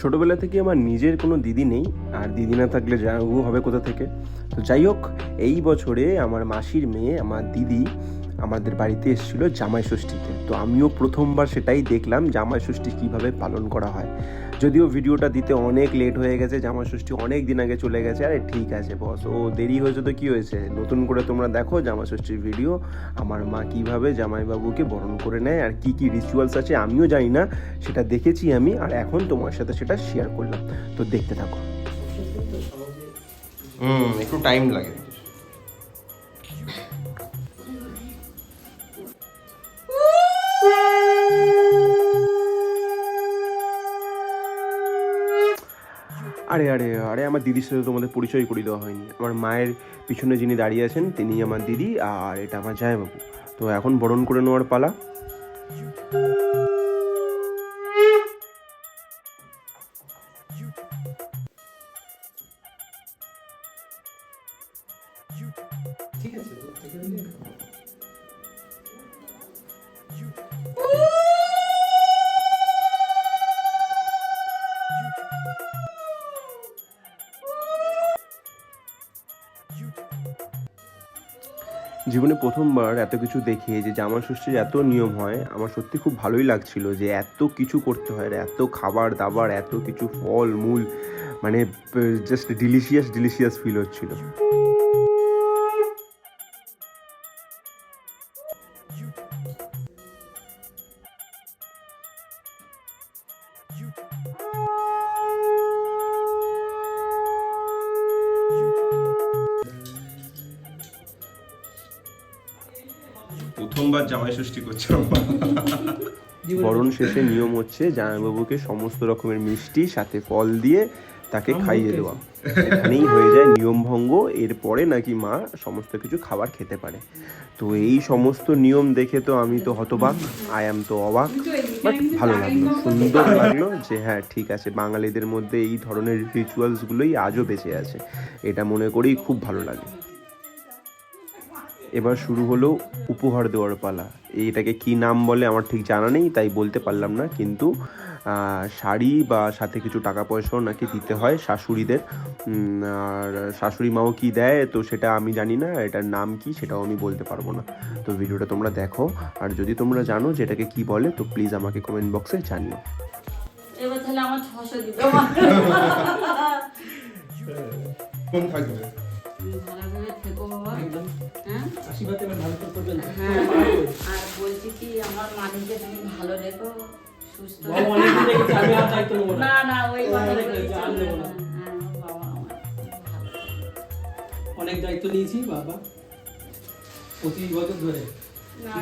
ছোটোবেলা থেকে আমার নিজের কোনো দিদি নেই, আর দিদি না থাকলে জামাইবাবু হবে কোথা থেকে। তো যাই হোক, এই বছরে আমার মাসির মেয়ে আমার দিদি আমাদের বাড়িতে এসেছিলো জামাই ষষ্ঠীতে। তো আমিও প্রথমবার সেটাই দেখলাম জামাই ষষ্ঠী কীভাবে পালন করা হয়। যদিও ভিডিওটা দিতে অনেক লেট হয়ে গেছে, জামাই ষষ্ঠী অনেক দিন আগে চলে গেছে। আরে ঠিক আছে বস, ও দেরি হয়েছে তো কী হয়েছে, নতুন করে তোমরা দেখো জামাই ষষ্ঠীর ভিডিও। আমার মা কীভাবে জামাইবাবুকে বরণ করে নেয় আর কী কী রিচুয়ালস আছে আমিও জানি না, সেটা দেখেছি আমি, আর এখন তোমার সাথে সেটা শেয়ার করলাম। তো দেখতে থাকো। একটু টাইম লাগে। আরে আরে আরে আমার দিদির সাথে তোমাদের পরিচয় করিয়ে দেওয়া হয়নি। আমার মায়ের পিছনে যিনি দাঁড়িয়ে আছেন তিনি আমার দিদি, আর এটা আমার জামাইবাবু। তো এখন বরণ করে নেওয়ার পালা। ঠিক আছে, জীবনে প্রথমবার এত কিছু দেখে যে জামাই ষষ্ঠীর এত নিয়ম হয়, আমার সত্যি খুব ভালোই লাগছিল যে এত কিছু করতে হয়, এত খাবার দাবার, এত কিছু ফল মূল, মানে জাস্ট ডিলিশিয়াস ফিল হচ্ছিল। প্রথমবার জামাই ষষ্ঠী করছিলাম। বরণ শেষে নিয়ম হচ্ছে জামাইবাবুকে সমস্ত রকমের মিষ্টি সাথে ফল দিয়ে তাকে খাইয়ে দেওয়া। এখানেই হয়ে যায় নিয়ম ভঙ্গ। এরপরে নাকি মা সমস্ত কিছু খাবার খেতে পারে। তো এই সমস্ত নিয়ম দেখে তো আমি তো হতবাক, আই অ্যাম তো অবাক। বাট ভালো লাগলো, সুন্দর লাগলো যে হ্যাঁ ঠিক আছে, বাঙালিদের মধ্যে এই ধরনের রিচুয়ালসগুলোই আজও বেঁচে আছে, এটা মনে করেই খুব ভালো লাগে। এবার শুরু হলো উপহার দেওয়ার পালা। এইটাকে কি নাম বলে আমার ঠিক জানা নেই, তাই বলতে পারলাম না, কিন্তু শাড়ি বা সাথে কিছু টাকা পয়সাও নাকি দিতে হয় শাশুড়িদের। আর শাশুড়ি মাও কি দেয় তো সেটা আমি জানি না, এটার নাম কি সেটাও আমি বলতে পারবো না। তো ভিডিওটা তোমরা দেখো, আর যদি তোমরা জানো যে এটাকে কি বলে তো প্লিজ আমাকে কমেন্ট বক্সে জানিও। এবার তাহলে আমার 600 দিতে কোন থাকবে? ভালোভাবে থেকো বাবা। হ্যাঁ আশীর্বাদ এবার ভালো করে করবেন। হ্যাঁ, আর বলছি কি আমার মালিককে তুমি ভালো রেখো, সুস্থ বাবা অনেক দিন থেকে আমি আর দায়িত্ব নেব না। না না ওই কথা অনেক বলছি আর নেব না। হ্যাঁ বাবা আমার ভালো। অনেক দায়িত্ব নিয়েছি বাবা 25 বছর ধরে। না